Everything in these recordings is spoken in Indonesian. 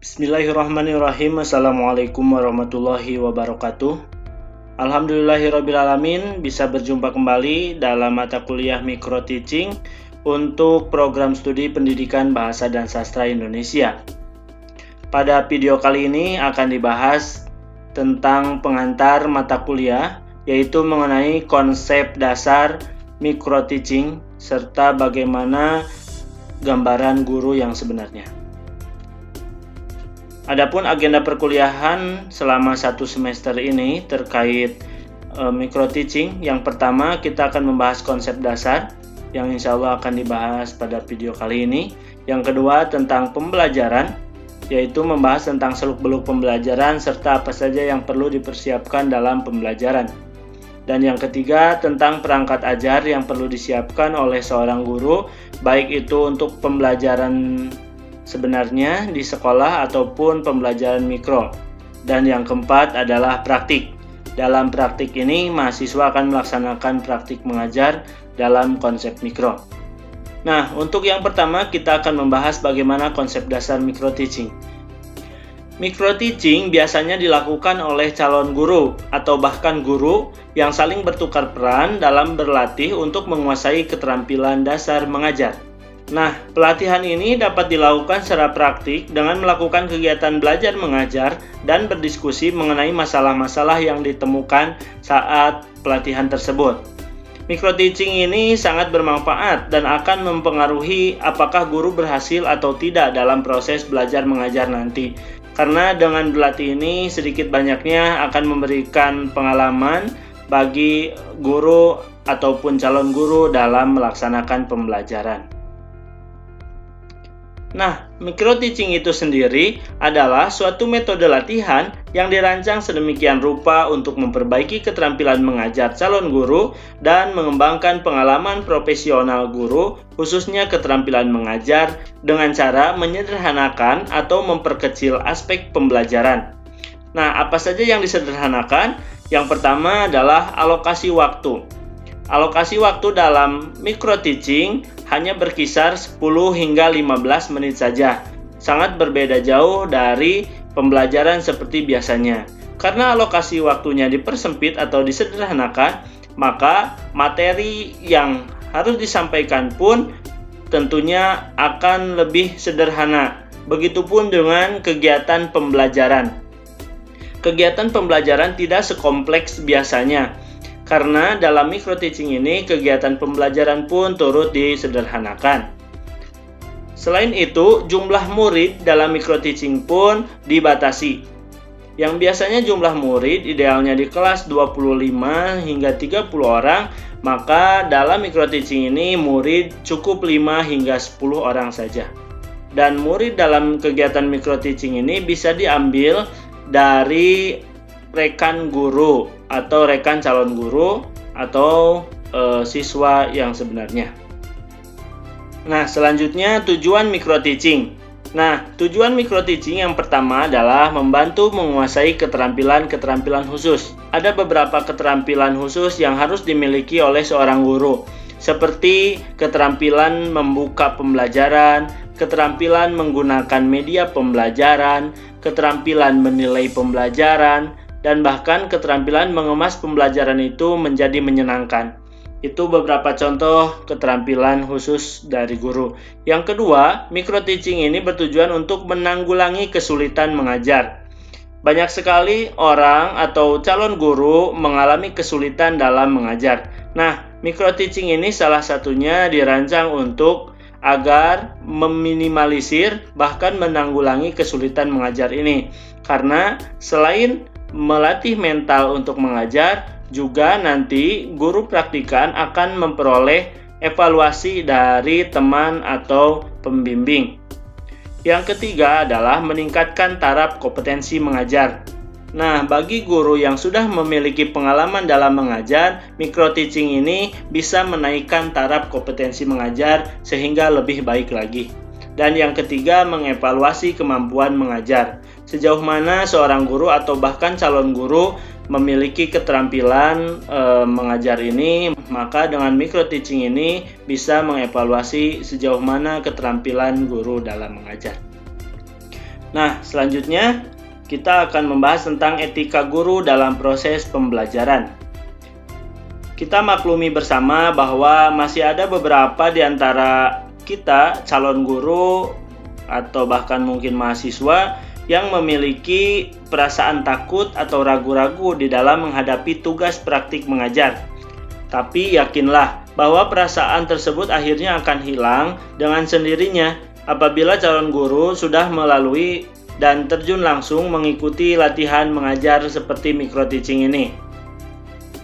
Bismillahirrahmanirrahim. Assalamualaikum warahmatullahi wabarakatuh. Alhamdulillahirrabbilalamin, bisa berjumpa kembali dalam mata kuliah Micro Teaching untuk program studi pendidikan bahasa dan sastra Indonesia. Pada video kali ini akan dibahas tentang pengantar mata kuliah, yaitu mengenai konsep dasar Micro Teaching serta bagaimana gambaran guru yang sebenarnya. Adapun agenda perkuliahan selama satu semester ini terkait Micro Teaching, yang pertama kita akan membahas konsep dasar yang insya Allah akan dibahas pada video kali ini. Yang kedua tentang pembelajaran, yaitu membahas tentang seluk-beluk pembelajaran serta apa saja yang perlu dipersiapkan dalam pembelajaran. Dan yang ketiga tentang perangkat ajar yang perlu disiapkan oleh seorang guru, baik itu untuk pembelajaran sebenarnya di sekolah ataupun pembelajaran mikro. Dan yang keempat adalah praktik. Dalam praktik ini mahasiswa akan melaksanakan praktik mengajar dalam konsep mikro. Nah, untuk yang pertama kita akan membahas bagaimana konsep dasar Micro Teaching. Micro Teaching biasanya dilakukan oleh calon guru atau bahkan guru yang saling bertukar peran dalam berlatih untuk menguasai keterampilan dasar mengajar. Nah, pelatihan ini dapat dilakukan secara praktik dengan melakukan kegiatan belajar mengajar dan berdiskusi mengenai masalah-masalah yang ditemukan saat pelatihan tersebut. Micro Teaching ini sangat bermanfaat dan akan mempengaruhi apakah guru berhasil atau tidak dalam proses belajar mengajar nanti. Karena dengan berlatih ini sedikit banyaknya akan memberikan pengalaman bagi guru ataupun calon guru dalam melaksanakan pembelajaran. Nah, Micro Teaching itu sendiri adalah suatu metode latihan yang dirancang sedemikian rupa untuk memperbaiki keterampilan mengajar calon guru dan mengembangkan pengalaman profesional guru, khususnya keterampilan mengajar, dengan cara menyederhanakan atau memperkecil aspek pembelajaran. Nah, apa saja yang disederhanakan? Yang pertama adalah alokasi waktu. Alokasi waktu dalam Micro Teaching hanya berkisar 10 hingga 15 menit saja. Sangat berbeda jauh dari pembelajaran seperti biasanya. Karena alokasi waktunya dipersempit atau disederhanakan, maka materi yang harus disampaikan pun tentunya akan lebih sederhana. Begitupun dengan kegiatan pembelajaran. Kegiatan pembelajaran tidak sekompleks biasanya. Karena dalam Micro Teaching ini kegiatan pembelajaran pun turut disederhanakan. Selain itu, jumlah murid dalam Micro Teaching pun dibatasi. Yang biasanya jumlah murid idealnya di kelas 25 hingga 30 orang, maka dalam Micro Teaching ini murid cukup 5 hingga 10 orang saja. Dan murid dalam kegiatan Micro Teaching ini bisa diambil dari rekan guru atau rekan calon guru atau siswa yang sebenarnya. Nah, selanjutnya tujuan Micro Teaching. Nah, tujuan Micro Teaching yang pertama adalah membantu menguasai keterampilan-keterampilan khusus. Ada beberapa keterampilan khusus yang harus dimiliki oleh seorang guru, seperti keterampilan membuka pembelajaran, keterampilan menggunakan media pembelajaran, keterampilan menilai pembelajaran, dan bahkan keterampilan mengemas pembelajaran itu menjadi menyenangkan. Itu beberapa contoh keterampilan khusus dari guru. Yang kedua, Micro Teaching ini bertujuan untuk menanggulangi kesulitan mengajar. Banyak sekali orang atau calon guru mengalami kesulitan dalam mengajar. Nah, Micro Teaching ini salah satunya dirancang untuk agar meminimalisir bahkan menanggulangi kesulitan mengajar ini. Karena selain melatih mental untuk mengajar, juga nanti guru praktikan akan memperoleh evaluasi dari teman atau pembimbing. Yang ketiga adalah meningkatkan taraf kompetensi mengajar. Nah, bagi guru yang sudah memiliki pengalaman dalam mengajar, Micro Teaching ini bisa menaikkan taraf kompetensi mengajar sehingga lebih baik lagi. Dan yang ketiga, mengevaluasi kemampuan mengajar. Sejauh mana seorang guru atau bahkan calon guru memiliki keterampilan mengajar ini, maka dengan Micro Teaching ini bisa mengevaluasi sejauh mana keterampilan guru dalam mengajar. Nah, selanjutnya kita akan membahas tentang etika guru dalam proses pembelajaran. Kita maklumi bersama bahwa masih ada beberapa di antara kita, calon guru atau bahkan mungkin mahasiswa, yang memiliki perasaan takut atau ragu-ragu di dalam menghadapi tugas praktik mengajar. Tapi yakinlah bahwa perasaan tersebut akhirnya akan hilang dengan sendirinya apabila calon guru sudah melalui dan terjun langsung mengikuti latihan mengajar seperti micro teaching ini.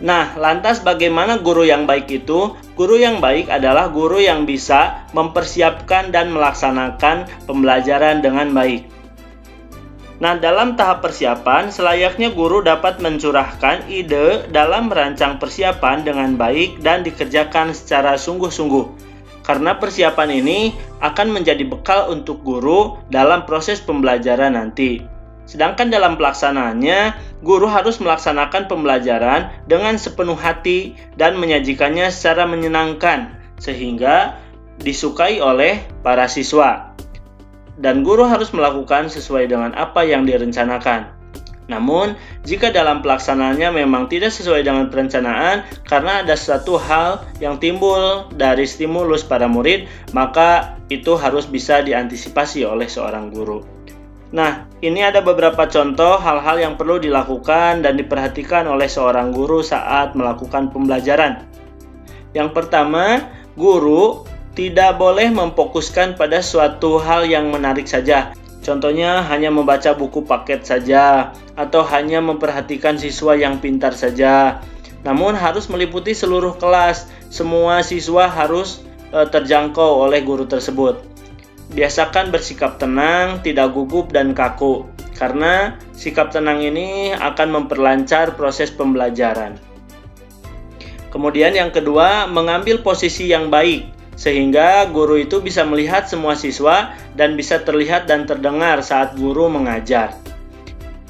Nah, lantas bagaimana guru yang baik itu? Guru yang baik adalah guru yang bisa mempersiapkan dan melaksanakan pembelajaran dengan baik. Nah, dalam tahap persiapan, selayaknya guru dapat mencurahkan ide dalam merancang persiapan dengan baik dan dikerjakan secara sungguh-sungguh. Karena persiapan ini akan menjadi bekal untuk guru dalam proses pembelajaran nanti. Sedangkan dalam pelaksanaannya, guru harus melaksanakan pembelajaran dengan sepenuh hati dan menyajikannya secara menyenangkan, sehingga disukai oleh para siswa. Dan guru harus melakukan sesuai dengan apa yang direncanakan. Namun, jika dalam pelaksanaannya memang tidak sesuai dengan perencanaan karena ada suatu hal yang timbul dari stimulus para murid, maka itu harus bisa diantisipasi oleh seorang guru. Nah, ini ada beberapa contoh hal-hal yang perlu dilakukan dan diperhatikan oleh seorang guru saat melakukan pembelajaran. Yang pertama, guru tidak boleh memfokuskan pada suatu hal yang menarik saja. Contohnya hanya membaca buku paket saja, atau hanya memperhatikan siswa yang pintar saja. Namun harus meliputi seluruh kelas, semua siswa harus terjangkau oleh guru tersebut. Biasakan bersikap tenang, tidak gugup dan kaku, karena sikap tenang ini akan memperlancar proses pembelajaran. Kemudian yang kedua, mengambil posisi yang baik, sehingga guru itu bisa melihat semua siswa dan bisa terlihat dan terdengar saat guru mengajar.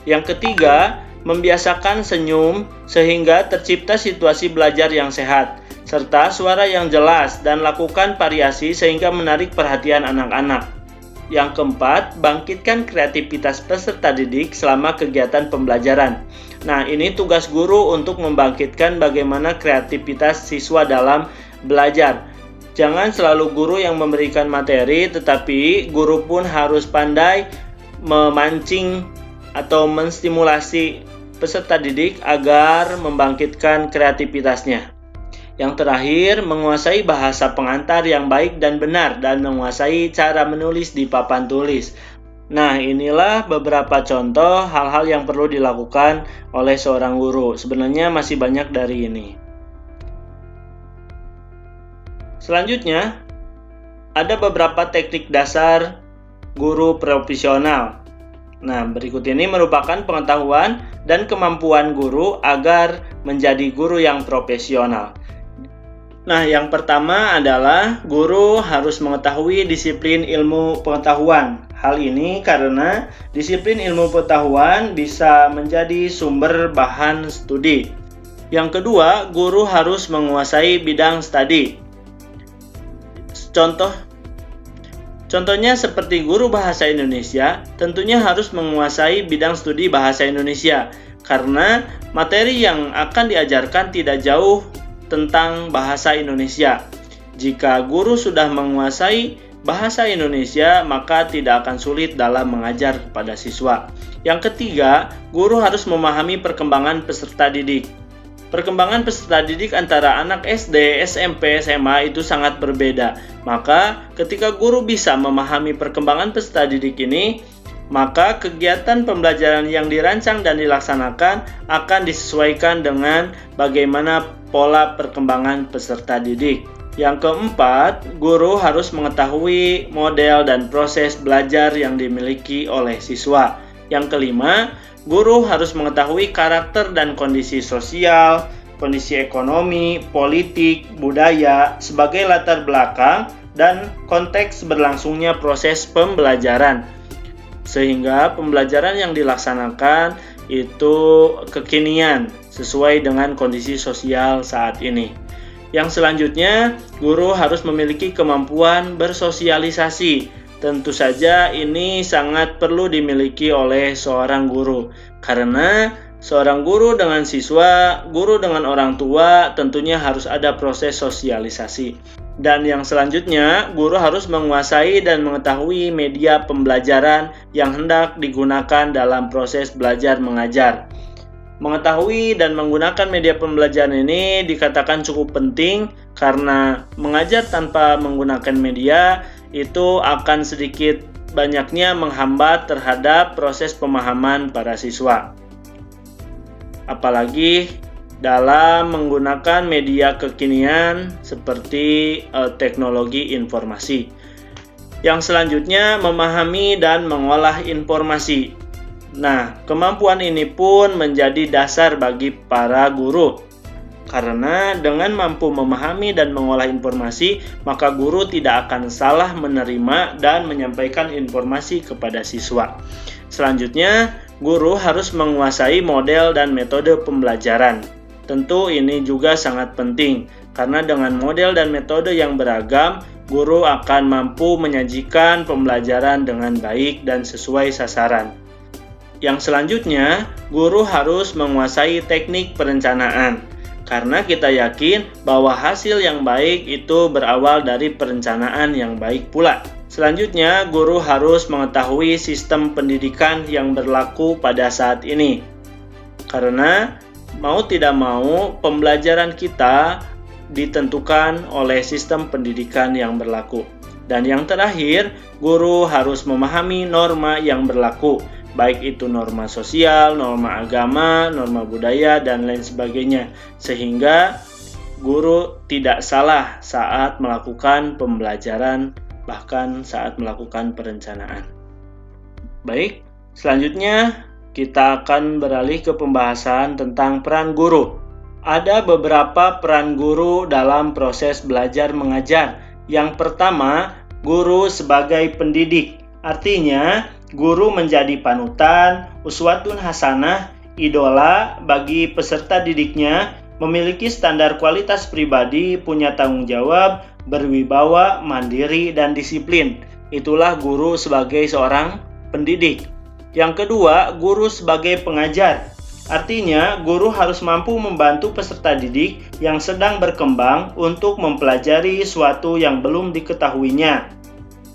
Yang ketiga, membiasakan senyum sehingga tercipta situasi belajar yang sehat, serta suara yang jelas dan lakukan variasi sehingga menarik perhatian anak-anak. Yang keempat, bangkitkan kreativitas peserta didik selama kegiatan pembelajaran. Nah, ini tugas guru untuk membangkitkan bagaimana kreativitas siswa dalam belajar. Jangan selalu guru yang memberikan materi, tetapi guru pun harus pandai memancing atau menstimulasi peserta didik agar membangkitkan kreativitasnya. Yang terakhir, menguasai bahasa pengantar yang baik dan benar dan menguasai cara menulis di papan tulis. Nah, inilah beberapa contoh hal-hal yang perlu dilakukan oleh seorang guru. Sebenarnya masih banyak dari ini. Selanjutnya, ada beberapa teknik dasar guru profesional. Nah, berikut ini merupakan pengetahuan dan kemampuan guru agar menjadi guru yang profesional. Nah, yang pertama adalah guru harus mengetahui disiplin ilmu pengetahuan. Hal ini karena disiplin ilmu pengetahuan bisa menjadi sumber bahan studi. Yang kedua, guru harus menguasai bidang studi. Contohnya seperti guru bahasa Indonesia, tentunya harus menguasai bidang studi bahasa Indonesia karena materi yang akan diajarkan tidak jauh tentang bahasa Indonesia. Jika guru sudah menguasai bahasa Indonesia, maka tidak akan sulit dalam mengajar kepada siswa. Yang ketiga, guru harus memahami perkembangan peserta didik. Perkembangan peserta didik antara anak SD, SMP, SMA itu sangat berbeda. Maka ketika guru bisa memahami perkembangan peserta didik ini, maka kegiatan pembelajaran yang dirancang dan dilaksanakan akan disesuaikan dengan bagaimana pola perkembangan peserta didik. Yang keempat, guru harus mengetahui model dan proses belajar yang dimiliki oleh siswa. Yang kelima, guru harus mengetahui karakter dan kondisi sosial, kondisi ekonomi, politik, budaya sebagai latar belakang dan konteks berlangsungnya proses pembelajaran. Sehingga pembelajaran yang dilaksanakan itu kekinian sesuai dengan kondisi sosial saat ini. Yang selanjutnya, guru harus memiliki kemampuan bersosialisasi. tentu saja ini sangat perlu dimiliki oleh seorang guru, karena seorang guru dengan siswa, guru dengan orang tua tentunya harus ada proses sosialisasi. Dan yang selanjutnya, guru harus menguasai dan mengetahui media pembelajaran yang hendak digunakan dalam proses belajar mengajar. Mengetahui dan menggunakan media pembelajaran ini dikatakan cukup penting karena mengajar tanpa menggunakan media itu akan sedikit banyaknya menghambat terhadap proses pemahaman para siswa. Apalagi dalam menggunakan media kekinian seperti teknologi informasi. Yang selanjutnya, memahami dan mengolah informasi. Nah, kemampuan ini pun menjadi dasar bagi para guru. Karena dengan mampu memahami dan mengolah informasi, maka guru tidak akan salah menerima dan menyampaikan informasi kepada siswa. Selanjutnya, guru harus menguasai model dan metode pembelajaran. Tentu ini juga sangat penting, karena dengan model dan metode yang beragam, guru akan mampu menyajikan pembelajaran dengan baik dan sesuai sasaran. Yang selanjutnya, guru harus menguasai teknik perencanaan. Karena kita yakin bahwa hasil yang baik itu berawal dari perencanaan yang baik pula. Selanjutnya, guru harus mengetahui sistem pendidikan yang berlaku pada saat ini. Karena mau tidak mau, pembelajaran kita ditentukan oleh sistem pendidikan yang berlaku. Dan yang terakhir, guru harus memahami norma yang berlaku, baik itu norma sosial, norma agama, norma budaya, dan lain sebagainya, sehingga guru tidak salah saat melakukan pembelajaran, bahkan saat melakukan perencanaan. Baik, selanjutnya kita akan beralih ke pembahasan tentang peran guru. Ada beberapa peran guru dalam proses belajar mengajar. Yang pertama, guru sebagai pendidik. Artinya, guru menjadi panutan, uswatun hasanah, idola bagi peserta didiknya, memiliki standar kualitas pribadi, punya tanggung jawab, berwibawa, mandiri, dan disiplin. Itulah guru sebagai seorang pendidik. Yang kedua, guru sebagai pengajar. Artinya, guru harus mampu membantu peserta didik yang sedang berkembang untuk mempelajari suatu yang belum diketahuinya.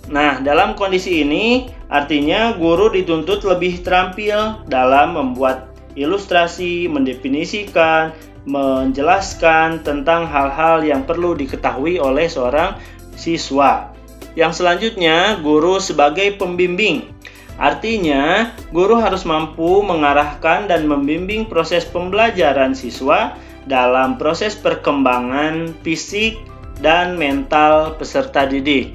Nah, dalam kondisi ini, artinya guru dituntut lebih terampil dalam membuat ilustrasi, mendefinisikan, menjelaskan tentang hal-hal yang perlu diketahui oleh seorang siswa. Yang selanjutnya, guru sebagai pembimbing. Artinya, guru harus mampu mengarahkan dan membimbing proses pembelajaran siswa dalam proses perkembangan fisik dan mental peserta didik.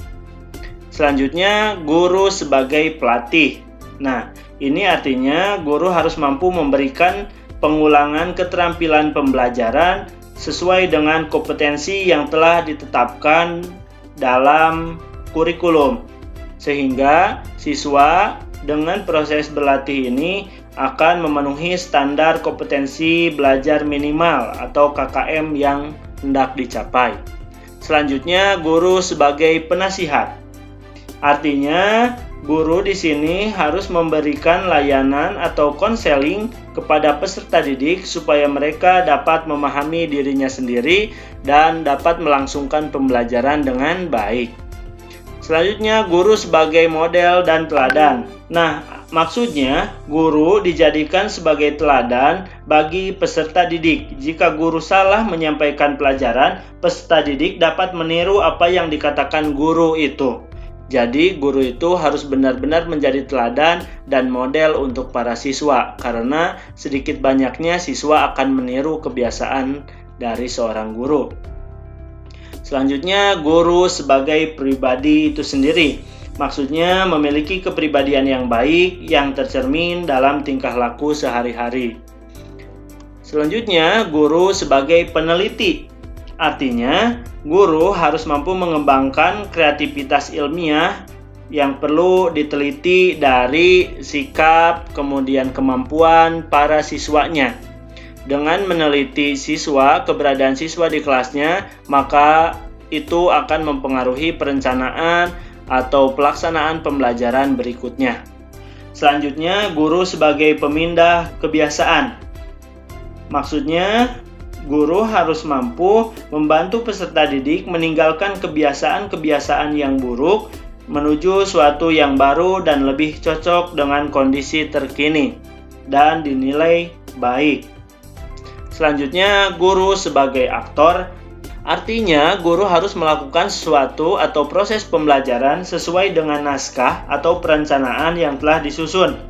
Selanjutnya, guru sebagai pelatih. Nah, ini artinya guru harus mampu memberikan pengulangan keterampilan pembelajaran sesuai dengan kompetensi yang telah ditetapkan dalam kurikulum. Sehingga siswa dengan proses berlatih ini akan memenuhi standar kompetensi belajar minimal atau KKM yang hendak dicapai. Selanjutnya, guru sebagai penasihat. Artinya, guru di sini harus memberikan layanan atau konseling kepada peserta didik supaya mereka dapat memahami dirinya sendiri dan dapat melangsungkan pembelajaran dengan baik. Selanjutnya, guru sebagai model dan teladan. Nah, maksudnya guru dijadikan sebagai teladan bagi peserta didik. Jika guru salah menyampaikan pelajaran, peserta didik dapat meniru apa yang dikatakan guru itu. Jadi, guru itu harus benar-benar menjadi teladan dan model untuk para siswa, karena sedikit banyaknya siswa akan meniru kebiasaan dari seorang guru. Selanjutnya, guru sebagai pribadi itu sendiri. Maksudnya memiliki kepribadian yang baik yang tercermin dalam tingkah laku sehari-hari. Selanjutnya, guru sebagai peneliti. Artinya, guru harus mampu mengembangkan kreativitas ilmiah yang perlu diteliti dari sikap, kemudian kemampuan para siswanya. Dengan meneliti siswa, keberadaan siswa di kelasnya, maka itu akan mempengaruhi perencanaan atau pelaksanaan pembelajaran berikutnya. Selanjutnya, guru sebagai pemindah kebiasaan. Maksudnya, guru harus mampu membantu peserta didik meninggalkan kebiasaan-kebiasaan yang buruk menuju suatu yang baru dan lebih cocok dengan kondisi terkini dan dinilai baik. Selanjutnya, guru sebagai aktor. Artinya, guru harus melakukan sesuatu atau proses pembelajaran sesuai dengan naskah atau perencanaan yang telah disusun,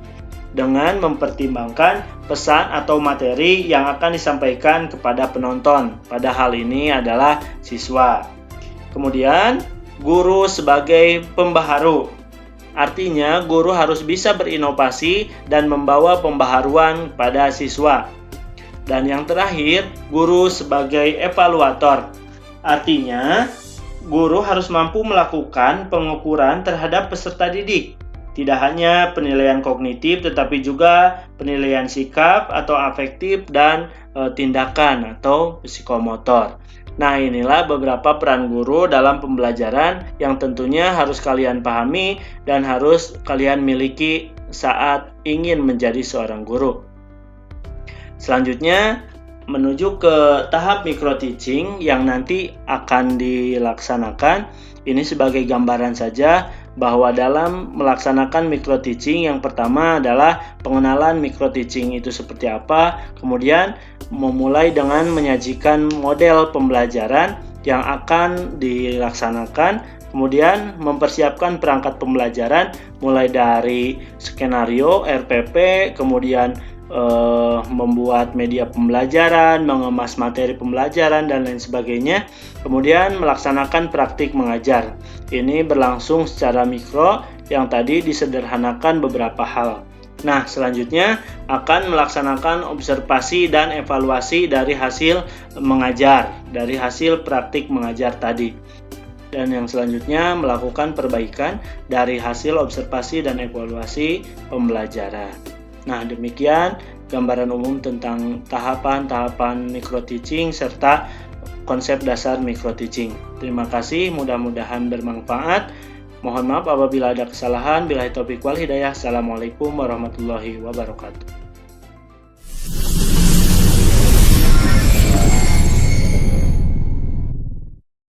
dengan mempertimbangkan pesan atau materi yang akan disampaikan kepada penonton. Pada hal ini adalah siswa. Kemudian, guru sebagai pembaharu. Artinya, guru harus bisa berinovasi dan membawa pembaharuan pada siswa. Dan yang terakhir, guru sebagai evaluator. Artinya, guru harus mampu melakukan pengukuran terhadap peserta didik. Tidak hanya penilaian kognitif, tetapi juga penilaian sikap atau afektif dan tindakan atau psikomotor. Nah, inilah beberapa peran guru dalam pembelajaran yang tentunya harus kalian pahami dan harus kalian miliki saat ingin menjadi seorang guru. Selanjutnya, menuju ke tahap micro teaching yang nanti akan dilaksanakan. Ini sebagai gambaran saja bahwa dalam melaksanakan micro teaching yang pertama adalah pengenalan micro teaching itu seperti apa, kemudian memulai dengan menyajikan model pembelajaran yang akan dilaksanakan, kemudian mempersiapkan perangkat pembelajaran mulai dari skenario, RPP, kemudian membuat media pembelajaran, mengemas materi pembelajaran, dan lain sebagainya. Kemudian melaksanakan praktik mengajar. Ini berlangsung secara mikro yang tadi disederhanakan beberapa hal. Nah, selanjutnya akan melaksanakan observasi dan evaluasi dari hasil mengajar, dari hasil praktik mengajar tadi. Dan yang selanjutnya melakukan perbaikan dari hasil observasi dan evaluasi pembelajaran. Nah, demikian gambaran umum tentang tahapan-tahapan micro teaching serta konsep dasar micro teaching. Terima kasih, mudah-mudahan bermanfaat. Mohon maaf apabila ada kesalahan. Billahi taufiq wal hidayah. Assalamualaikum warahmatullahi wabarakatuh.